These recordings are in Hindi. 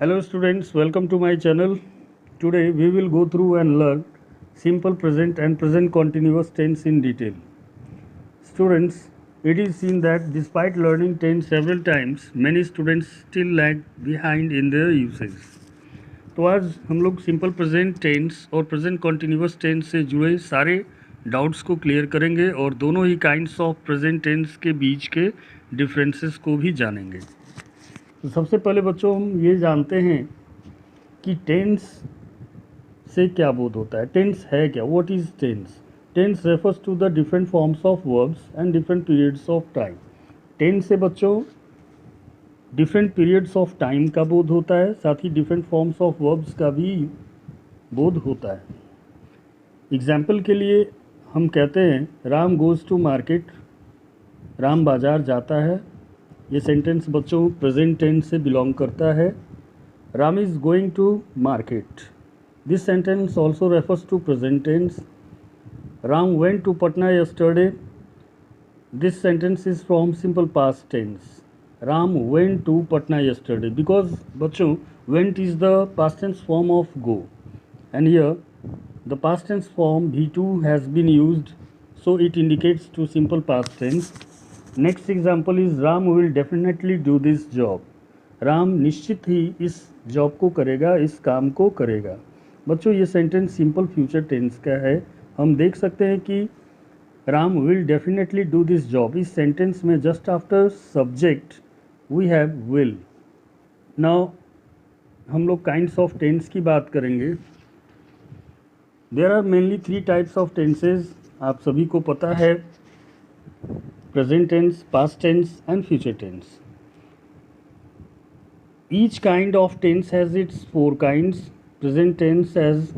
Hello students, welcome to my channel. Today we will go through and learn simple present and present continuous tense in detail. Students, it is seen that despite learning tense several times, many students still lag behind in their usage. तो आज हम लोग सिंपल प्रेजेंट टेंस और प्रेजेंट कॉन्टिन्यूस टेंस से जुड़े सारे डाउट्स को क्लियर करेंगे और दोनों ही काइंड्स ऑफ प्रेजेंट टेंस के बीच के डिफरेंसेस को भी जानेंगे। तो सबसे पहले बच्चों हम ये जानते हैं कि टेंस से क्या बोध होता है। टेंस है क्या? What is tense? Tense refers to the different forms of verbs and different periods of time. Tense से बच्चों डिफरेंट पीरियड्स ऑफ टाइम का बोध होता है, साथ ही डिफरेंट फॉर्म्स ऑफ वर्ब्स का भी बोध होता है। एग्जाम्पल के लिए हम कहते हैं Ram goes to market, Ram बाज़ार जाता है। ये सेंटेंस बच्चों प्रेजेंट टेंस से बिलोंग करता है। Ram is going to market, this sentence also refers to present tense. Ram went to Patna yesterday, this sentence is from simple past tense. Ram went to Patna yesterday because बच्चों went is the past tense form of go and here the past tense form V2 has been used, so it indicates to simple past tense. Next example is Ram will definitely do this job. Ram निश्चित ही इस जॉब को करेगा, इस काम को करेगा। बच्चों ये सेंटेंस सिंपल फ्यूचर टेंस का है। हम देख सकते हैं कि Ram will definitely do this job, इस सेंटेंस में just after subject we have will. Now हम लोग काइंड्स ऑफ टेंस की बात करेंगे। There are mainly 3 types of tenses, आप सभी को पता है, present tense, past tense and future tense. Each kind of tense has its 4 kinds. Present tense has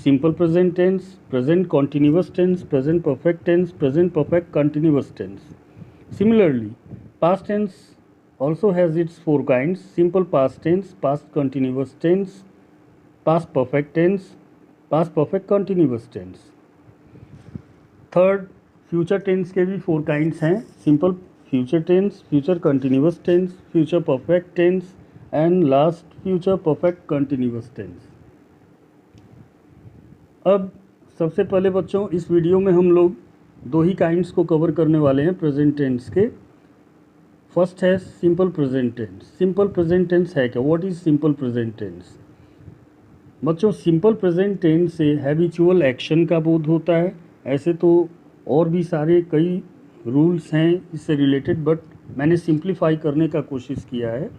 simple present tense, present continuous tense, present perfect tense, present perfect continuous tense. Similarly, past tense also has its 4 kinds: simple past tense, past continuous tense, past perfect tense, past perfect continuous tense. Third, future tense के भी 4 kinds हैं: simple future tense, future continuous tense, future perfect tense and last future perfect continuous tense. अब सबसे पहले बच्चों इस वीडियो में हम लोग 2 ही काइंड्स को कवर करने वाले हैं प्रेजेंट टेंस के। फर्स्ट है simple present tense. Simple present tense है क्या? What is simple present tense? बच्चों सिंपल प्रेजेंट टेंस से हैबिचुअल एक्शन का बोध होता है। ऐसे तो और भी सारे कई रूल्स हैं इससे रिलेटेड, बट मैंने सिंप्लीफाई करने का कोशिश किया है।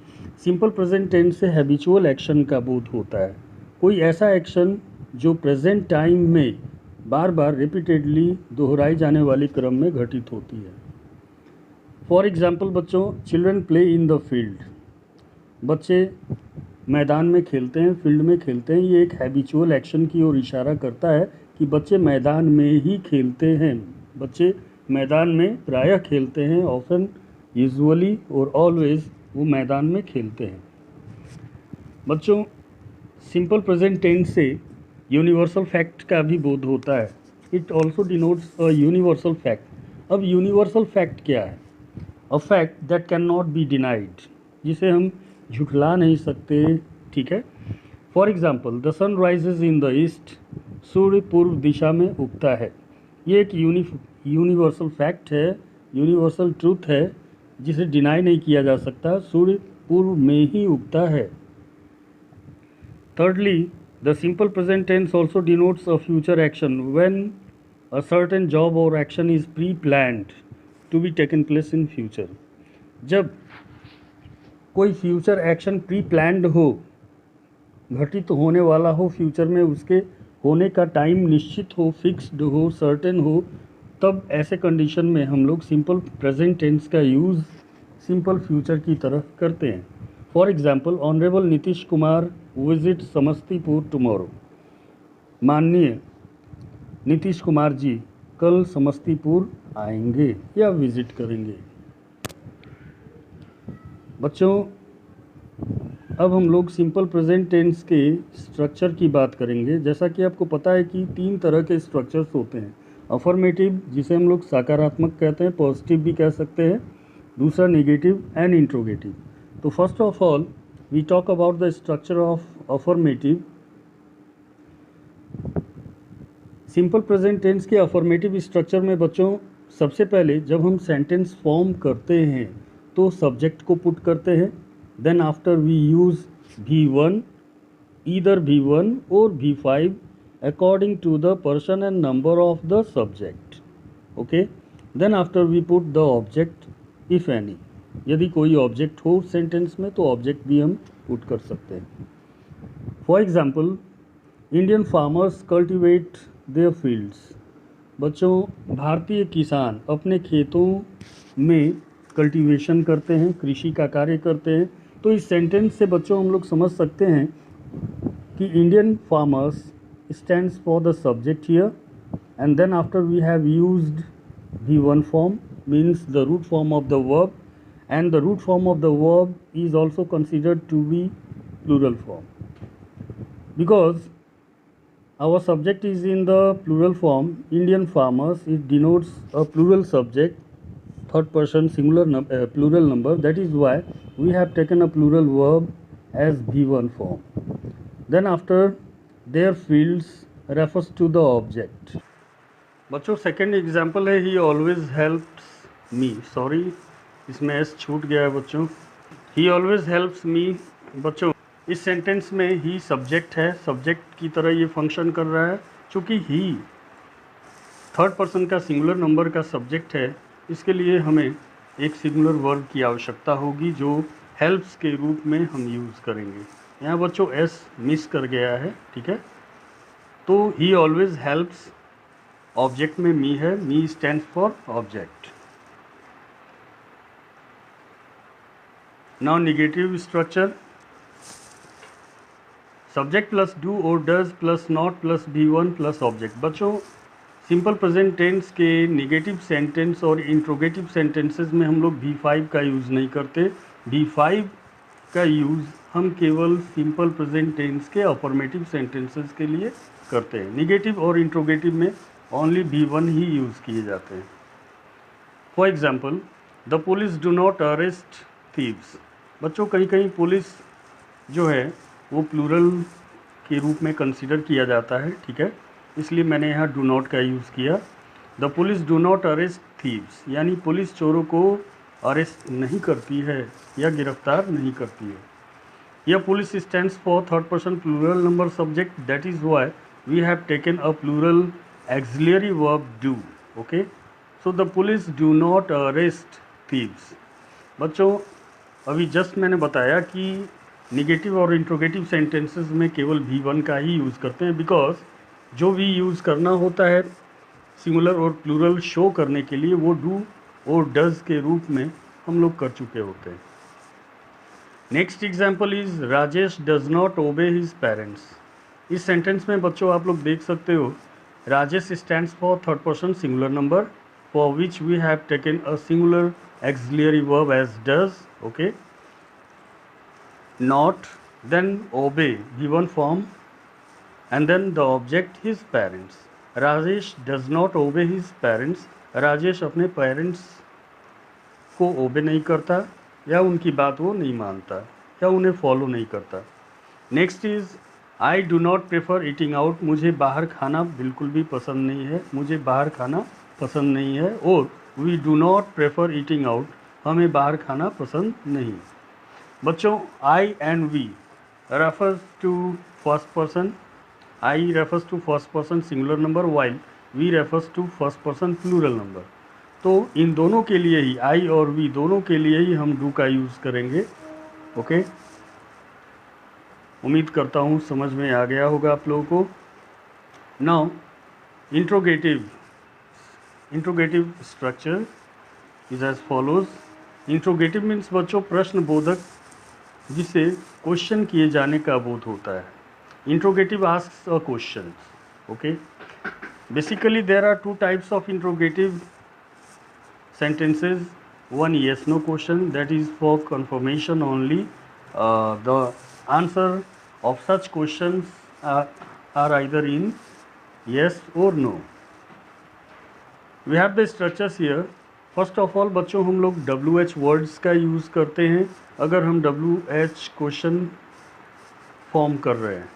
सिंपल प्रेजेंट टेंस से हैबिचुअल एक्शन का बोध होता है, कोई ऐसा एक्शन जो प्रेजेंट टाइम में बार बार रिपीटेडली दोहराई जाने वाले क्रम में घटित होती है। फॉर एग्जाम्पल बच्चों, children play in the field, बच्चे मैदान में खेलते हैं, फील्ड में खेलते हैं। ये एक हैबिचुअल एक्शन की ओर इशारा करता है कि बच्चे मैदान में ही खेलते हैं। बच्चे मैदान में प्रायः खेलते हैं, ऑफन, यूजुअली और ऑलवेज वो मैदान में खेलते हैं। बच्चों सिंपल प्रेजेंट टेंस से यूनिवर्सल फैक्ट का भी बोध होता है। It also denotes a universal fact. अब यूनिवर्सल फैक्ट क्या है? A fact that can not be denied, जिसे हम झुठला नहीं सकते। ठीक है। For example, the sun rises in the east, सूर्य पूर्व दिशा में उगता है। ये एक यूनिवर्सल फैक्ट है, यूनिवर्सल ट्रूथ है, जिसे डिनाई नहीं किया जा सकता। सूर्य पूर्व में ही उगता है। Thirdly, the simple present tense also denotes a future action when a certain job or action is pre-planned to be taken place in future. जब कोई फ्यूचर एक्शन प्री प्लान्ड हो, घटित होने वाला हो फ्यूचर में, उसके होने का टाइम निश्चित हो, फिक्स्ड हो, सर्टेन हो, तब ऐसे कंडीशन में हम लोग सिंपल प्रेजेंट टेंस का यूज़ सिंपल फ्यूचर की तरफ करते हैं। For example, honourable Nitish Kumar visit Samastipur tomorrow, माननीय नीतीश कुमार जी कल समस्तीपुर आएंगे या विजिट करेंगे। बच्चों अब हम लोग सिंपल प्रेजेंट टेंस के स्ट्रक्चर की बात करेंगे। जैसा कि आपको पता है कि 3 तरह के स्ट्रक्चर्स होते हैं। अफर्मेटिव, जिसे हम लोग सकारात्मक कहते हैं, पॉजिटिव भी कह सकते हैं, दूसरा नेगेटिव एंड इंट्रोगेटिव। तो first of all we talk about the structure of affirmative. Simple present tense के अफर्मेटिव स्ट्रक्चर में बच्चों सबसे पहले जब हम सेंटेंस फॉर्म करते हैं तो सब्जेक्ट को पुट करते हैं. Then after we use V1, either V1 or V5 according to the person and number of the subject. Okay. Then after we put the object if any. यदि कोई ऑब्जेक्ट हो सेंटेंस में तो ऑब्जेक्ट भी हम पुट कर सकते हैं. For example, Indian farmers cultivate there fields. बच्चों भारतीय किसान अपने खेतों में कल्टीवेशन करते हैं, कृषि का कार्य करते हैं. तो इस सेंटेंस से बच्चों हम लोग समझ सकते हैं कि Indian farmers stands for the subject here, and then after we have used V1 form means the root form of the verb, and the root form of the verb is also considered to be plural form. Because our subject is in the plural form, Indian farmers, it denotes a plural subject, third person singular plural number. That is why we have taken a plural verb as V1 form. Then after, their fields refers to the object. बच्चों सेकेंड एग्जाम्पल है ही ऑलवेज हेल्प्स मी. सॉरी, इसमें एस छूट गया है बच्चों. ही ऑलवेज हेल्प्स मी. बच्चों इस सेंटेंस में ही सब्जेक्ट है, सब्जेक्ट की तरह ये फंक्शन कर रहा है. चूँकि ही थर्ड पर्सन का सिंगुलर नंबर का सब्जेक्ट है, इसके लिए हमें एक सिंगुलर वर्ब की आवश्यकता होगी जो हेल्प्स के रूप में हम यूज़ करेंगे. यहाँ बच्चों एस मिस कर गया है, ठीक है. तो ही ऑलवेज हेल्प्स, ऑब्जेक्ट में मी है, me stands for object. Now negative structure, subject plus do और does plus not plus V1 plus object. बच्चों सिंपल प्रेजेंट टेंस के निगेटिव सेंटेंस और इंट्रोगेटिव सेंटेंसेस में हम लोग V5 का यूज़ नहीं करते. V5 का यूज़ हम केवल सिंपल प्रेजेंट टेंस के अफर्मेटिव सेंटेंसेस के लिए करते हैं. निगेटिव और इंट्रोगेटिव में ओनली V1 ही यूज़ किए जाते हैं. For example, the police do not arrest thieves. बच्चों कहीं कहीं पुलिस जो है वो प्लूरल के रूप में कंसिडर किया जाता है, ठीक है. इसलिए मैंने यहाँ डू नॉट का यूज़ किया. The police do not arrest thieves, यानी पुलिस चोरों को अरेस्ट नहीं करती है या गिरफ्तार नहीं करती है. यह police stands for third person plural number subject. That is why we have taken a plural auxiliary verb do. Okay, so the police do not arrest thieves. बच्चों अभी जस्ट मैंने बताया कि निगेटिव और इंट्रोगेटिव सेंटेंसेस में केवल V1 का ही यूज़ करते हैं, बिकॉज जो भी यूज़ करना होता है सिंगुलर और प्लूरल शो करने के लिए वो डू और डज के रूप में हम लोग कर चुके होते हैं. Next example is Rajesh does not obey his parents. इस सेंटेंस में बच्चों आप लोग देख सकते हो Rajesh stands for third person singular number, for which we have taken a singular auxiliary verb as does. Okay, not, then obey V1 form, and then the object his parents. Rajesh does not obey his parents. Rajesh अपने पेरेंट्स को ओबे नहीं करता या उनकी बात वो नहीं मानता या उन्हें फॉलो नहीं करता. Next is I do not prefer eating out. मुझे बाहर खाना बिल्कुल भी पसंद नहीं है, मुझे बाहर खाना पसंद नहीं है. और we do not prefer eating out, हमें बाहर खाना पसंद नहीं. बच्चों I and we refers to first person. I refers to first person singular number, while we refers to first person plural number. तो इन दोनों के लिए ही, आई और वी दोनों के लिए ही हम डू का यूज़ करेंगे. ओके, उम्मीद करता हूँ समझ में आ गया होगा आप लोगों को. Now interrogative structure is as follows. Interrogative means बच्चों प्रश्न बोधक, जिसे क्वेश्चन किए जाने का बोध होता है. Interrogative asks a question. Okay, basically there are two types of interrogative sentences. One yes no question, that is for confirmation only. The answer of such questions are either in yes or no. We have the structures here. First of all बच्चों हम लोग WH वर्ड्स का यूज़ करते हैं अगर हम WH क्वेश्चन फॉर्म कर रहे हैं।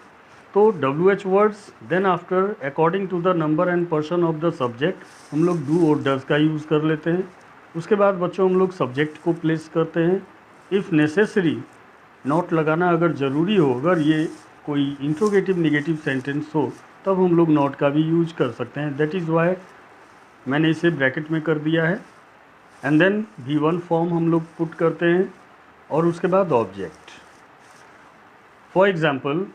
तो WH words, then after according to the number and person of the subject हम लोग डू और डज का यूज़ कर लेते हैं। उसके बाद बच्चों हम लोग सब्जेक्ट को प्लेस करते हैं। इफ़ नेसेसरी नॉट लगाना अगर ज़रूरी हो, अगर ये कोई इंट्रोगेटिव नेगेटिव सेंटेंस हो तब हम लोग नॉट का भी यूज कर सकते हैं। दैट इज़ वाई मैंने इसे ब्रैकेट में कर दिया है। एंड देन V1 फॉर्म हम लोग पुट करते हैं और उसके बाद object. For example,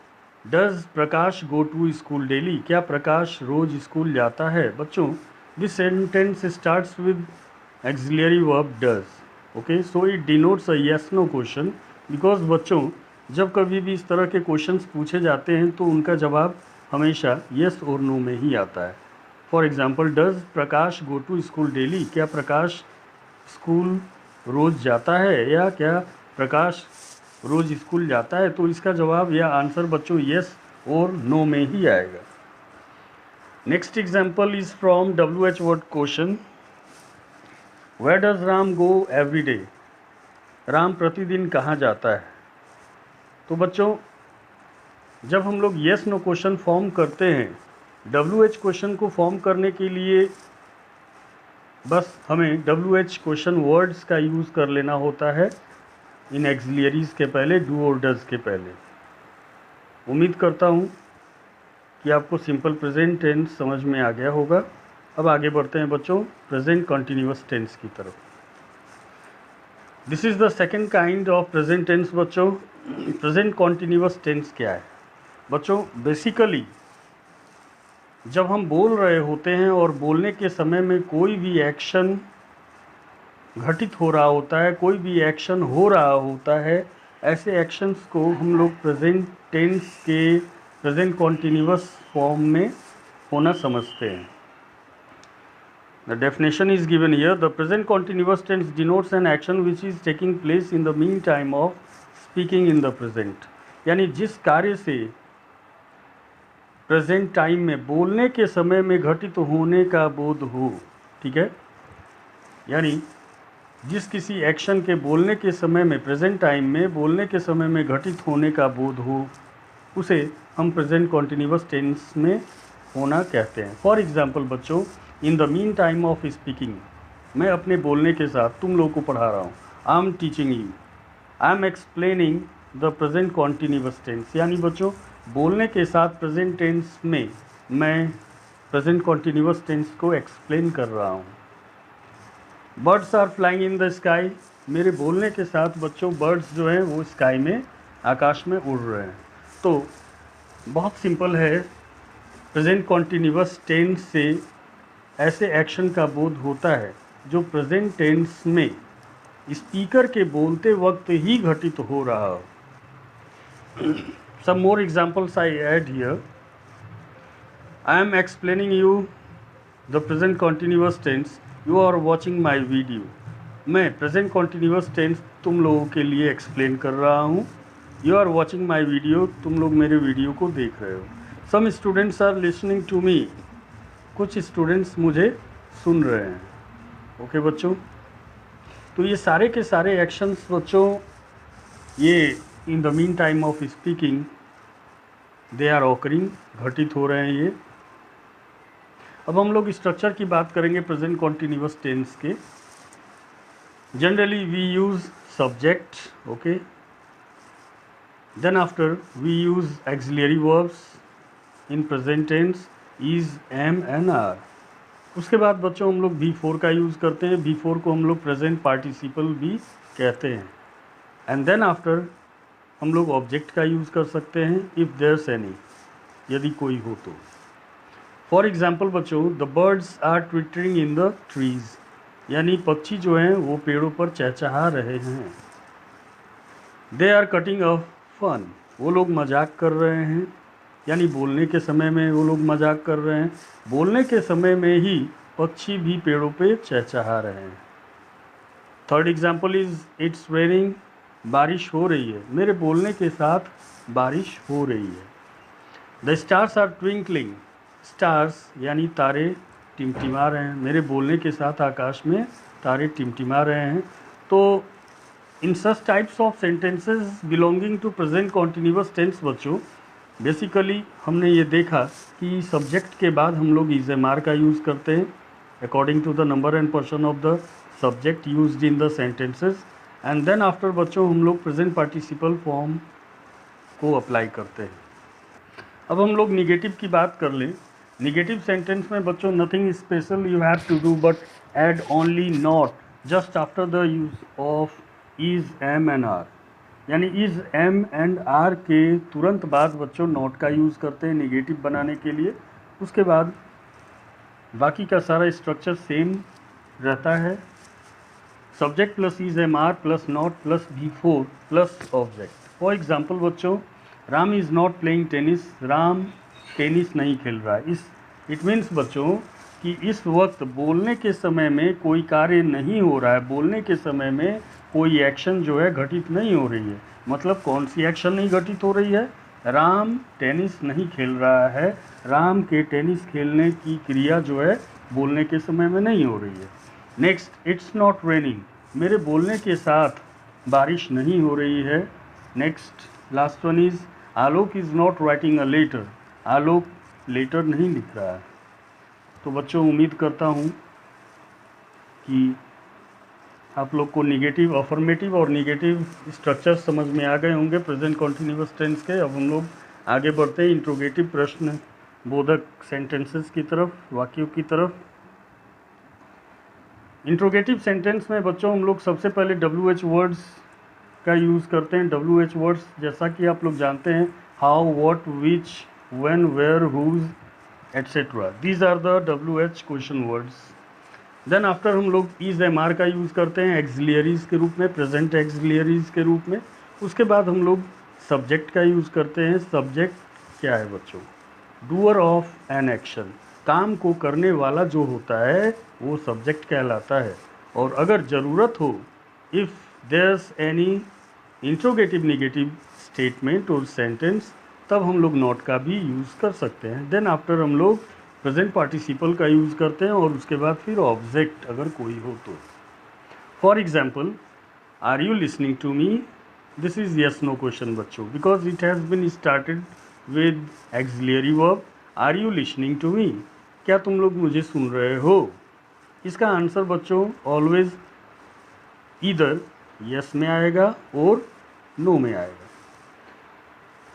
does Prakash go to school daily? क्या प्रकाश रोज स्कूल जाता है? बच्चों this sentence starts with auxiliary verb does, okay, so it denotes a yes no question, because बच्चों जब कभी भी इस तरह के क्वेश्चंस पूछे जाते हैं तो उनका जवाब हमेशा यस और नो में ही आता है। For example, does Prakash go to school daily? क्या प्रकाश स्कूल रोज़ जाता है या क्या प्रकाश रोज़ स्कूल जाता है? तो इसका जवाब या आंसर बच्चों यस और नो में ही आएगा। Next example is from WH word question, where does Ram go every day? Ram प्रतिदिन कहाँ जाता है? तो बच्चों जब हम लोग यस नो क्वेश्चन फॉर्म करते हैं, WH क्वेश्चन को फॉर्म करने के लिए बस हमें WH क्वेश्चन वर्ड्स का यूज़ कर लेना होता है इन एक्सिलरीज के पहले, डू और डज के पहले। उम्मीद करता हूँ कि आपको सिंपल प्रेजेंट टेंस समझ में आ गया होगा। अब आगे बढ़ते हैं बच्चों प्रेजेंट कॉन्टिन्यूअस टेंस की तरफ। This is the second kind of present tense बच्चों। प्रेजेंट कॉन्टिन्यूअस टेंस क्या है? बच्चों बेसिकली जब हम बोल रहे होते हैं और बोलने के समय में कोई भी एक्शन घटित हो रहा होता है, कोई भी एक्शन हो रहा होता है, ऐसे एक्शंस को हम लोग प्रेजेंट टेंस के प्रेजेंट कॉन्टिन्यूअस फॉर्म में होना समझते हैं। The definition is given here, the present continuous tense denotes an action which is taking place in the mean time of speaking in the present. यानी जिस कार्य से प्रेजेंट टाइम में बोलने के समय में घटित होने का बोध हो, ठीक है, यानी जिस किसी एक्शन के बोलने के समय में प्रेजेंट टाइम में बोलने के समय में घटित होने का बोध हो, उसे हम प्रेजेंट कॉन्टिन्यूअस टेंस में होना कहते हैं। फॉर एग्जाम्पल बच्चों, इन the mean time of speaking, मैं अपने बोलने के साथ तुम लोगों को पढ़ा रहा हूँ। I am teaching you, I am explaining the present continuous tense. यानी बच्चों बोलने के साथ प्रेजेंट टेंस में मैं प्रेजेंट कॉन्टिन्यूअस टेंस को एक्सप्लेन कर रहा हूँ। Birds are flying in the sky, मेरे बोलने के साथ बच्चों बर्ड्स जो हैं वो स्काई में, आकाश में उड़ रहे हैं। तो बहुत सिंपल है, प्रेजेंट कॉन्टिन्यूअस टेंस से ऐसे एक्शन का बोध होता है जो प्रेजेंट टेंस में स्पीकर के बोलते वक्त ही घटित हो रहा हो। Some more examples I add here, I am explaining you the present continuous tense, you are watching my video. मैं प्रेजेंट कॉन्टिन्यूअस टेंस तुम लोगों के लिए एक्सप्लेन कर रहा हूँ। You are watching my video, तुम लोग मेरे वीडियो को देख रहे हो। Some students are listening to me, कुछ स्टूडेंट्स मुझे सुन रहे हैं। ओके बच्चों, तो ये सारे के सारे एक्शंस बच्चों ये in the mean time of speaking they are occurring, घटित हो रहे हैं ये। अब हम लोग स्ट्रक्चर की बात करेंगे प्रेजेंट कॉन्टिन्यूअस टेंस के। Generally we use subject, okay, then after we use auxiliary verbs in present tense, is, am and are. उसके बाद बच्चों हम लोग V4 का यूज़ करते हैं। V4 को हम लोग प्रेजेंट पार्टिसिपल भी कहते हैं। एंड देन आफ्टर हम लोग ऑब्जेक्ट का यूज़ कर सकते हैं इफ़ देयर्स एनी, यदि कोई हो तो। फॉर एग्जाम्पल बच्चों, the birds are twittering in the trees, यानी पक्षी जो हैं वो पेड़ों पर चहचहा रहे हैं। They are cutting a fun, वो लोग मजाक कर रहे हैं, यानी बोलने के समय में वो लोग मजाक कर रहे हैं। बोलने के समय में ही पक्षी भी पेड़ों पे चहचहा रहे हैं। Third example is it's raining, बारिश हो रही है, मेरे बोलने के साथ बारिश हो रही है। The stars are twinkling, stars यानी तारे टिमटिमा रहे हैं, मेरे बोलने के साथ आकाश में तारे टिमटिमा रहे हैं। तो in such types of sentences belonging to present continuous tense बच्चों, बेसिकली हमने ये देखा कि सब्जेक्ट के बाद हम लोग इज एम आर का यूज़ करते हैं according to the number and person of the subject used in the sentences, and then after बच्चों हम लोग प्रेजेंट पार्टिसिपल फॉर्म को अप्लाई करते हैं। अब हम लोग निगेटिव की बात कर लें। निगेटिव सेंटेंस में बच्चों nothing special you have to do but add only not just after the use of is am and are, यानी इज एम एंड आर के तुरंत बाद बच्चों नॉट का यूज़ करते हैं निगेटिव बनाने के लिए। उसके बाद बाकी का सारा स्ट्रक्चर सेम रहता है, subject plus is am are plus not plus B4 plus object. For example बच्चों, Ram is not playing tennis, Ram tennis नहीं खेल रहा है। इट मीन्स बच्चों कि इस वक्त बोलने के समय में कोई कार्य नहीं हो रहा है, बोलने के समय में कोई एक्शन जो है घटित नहीं हो रही है। मतलब कौन सी एक्शन नहीं घटित हो रही है? राम टेनिस नहीं खेल रहा है, राम के टेनिस खेलने की क्रिया जो है बोलने के समय में नहीं हो रही है। नेक्स्ट, इट्स नॉट रेनिंग, मेरे बोलने के साथ बारिश नहीं हो रही है। Next, last one is Alok is not writing a letter, Alok letter नहीं लिख रहा है। तो बच्चों उम्मीद करता हूँ कि आप लोग को निगेटिव, अफर्मेटिव और निगेटिव स्ट्रक्चर समझ में आ गए होंगे प्रेजेंट कॉन्टिन्यूअस टेंस के। अब हम लोग आगे बढ़ते हैं इंट्रोगेटिव प्रश्न बोधक सेंटेंसेस की तरफ, वाक्यों की तरफ। इंट्रोगेटिव सेंटेंस में बच्चों हम लोग सबसे पहले WH वर्ड्स का यूज़ करते हैं। WH वर्ड्स जैसा कि आप लोग जानते हैं, how, what, which, when, where, whose etcetera, these are the WH question words. Then after हम लोग इज एम आर का यूज़ करते हैं एक्सिलियरीज़ के रूप में, प्रेजेंट एक्सिलियरीज़ के रूप में। उसके बाद हम लोग सब्जेक्ट का यूज़ करते हैं। सब्जेक्ट क्या है बच्चों? डूअर ऑफ एन एक्शन, काम को करने वाला जो होता है वो सब्जेक्ट कहलाता है। और अगर ज़रूरत हो, if there's any interrogative negative statement और सेंटेंस, तब हम लोग नॉट का भी यूज़ कर सकते हैं। देन आफ्टर हम लोग प्रेजेंट पार्टिसिपल का यूज़ करते हैं और उसके बाद फिर ऑब्जेक्ट अगर कोई हो तो। For example, are you listening to me, this is yes no question बच्चों, because it has been started with auxiliary verb. Are you listening to me, क्या तुम लोग मुझे सुन रहे हो? इसका आंसर बच्चों ऑलवेज ईदर यस में आएगा और नो में आएगा।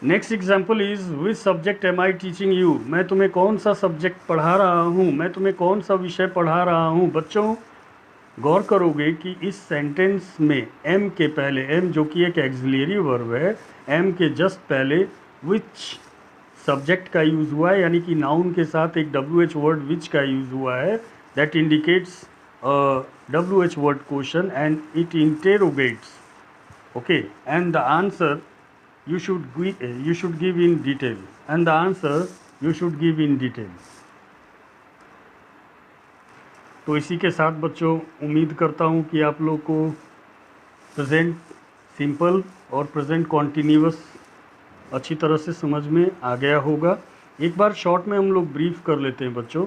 Next example is which subject am I teaching you, मैं तुम्हें कौन सा सब्जेक्ट पढ़ा रहा हूँ, मैं तुम्हें कौन सा विषय पढ़ा रहा हूँ। बच्चों गौर करोगे कि इस सेंटेंस में एम के पहले, एम जो कि एक एक्सिलियरी वर्ब है, एम के जस्ट पहले विच सब्जेक्ट का यूज़ हुआ है, यानी कि नाउन के साथ एक WH वर्ड विच का यूज़ हुआ है। That indicates WH word question and it interrogates, okay, and the answer you should give in detail, and the answer you should give in detail। तो इसी के साथ बच्चों उम्मीद करता हूँ कि आप लोग को प्रेजेंट सिंपल और प्रेजेंट कॉन्टिन्यूअस अच्छी तरह से समझ में आ गया होगा। एक बार शॉर्ट में हम लोग ब्रीफ कर लेते हैं बच्चों।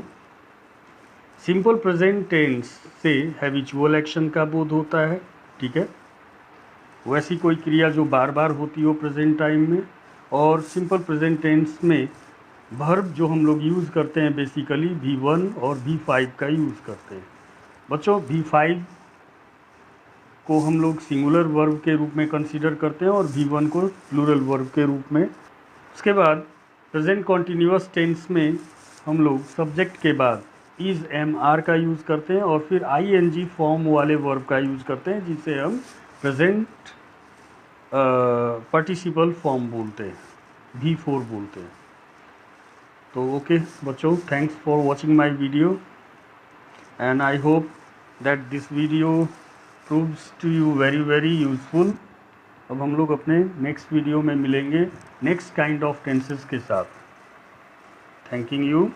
सिंपल प्रेजेंट टेंस से हैबिचुअल एक्शन का बोध होता है, ठीक है, वैसी कोई क्रिया जो बार बार होती हो प्रेजेंट टाइम में। और सिंपल प्रेजेंट टेंस में वर्ब जो हम लोग यूज़ करते हैं बेसिकली V1 और V5 का यूज़ करते हैं। बच्चों V5 को हम लोग सिंगुलर वर्ब के रूप में कंसीडर करते हैं और V1 को प्लूरल वर्ब के रूप में। उसके बाद प्रेजेंट कॉन्टिन्यूअस टेंस में हम लोग सब्जेक्ट के बाद इज़ एम आर का यूज़ करते हैं और फिर ING फॉर्म वाले वर्ब का यूज़ करते हैं, जिसे हम प्रेजेंट पार्टिसिपल फॉर्म बोलते हैं, V4 बोलते हैं। तो ओके बच्चों, thanks for watching my video and I hope that this video proves to you very useful. अब हम लोग अपने नेक्स्ट वीडियो में मिलेंगे नेक्स्ट काइंड ऑफ टेंसेस के साथ। Thanking you.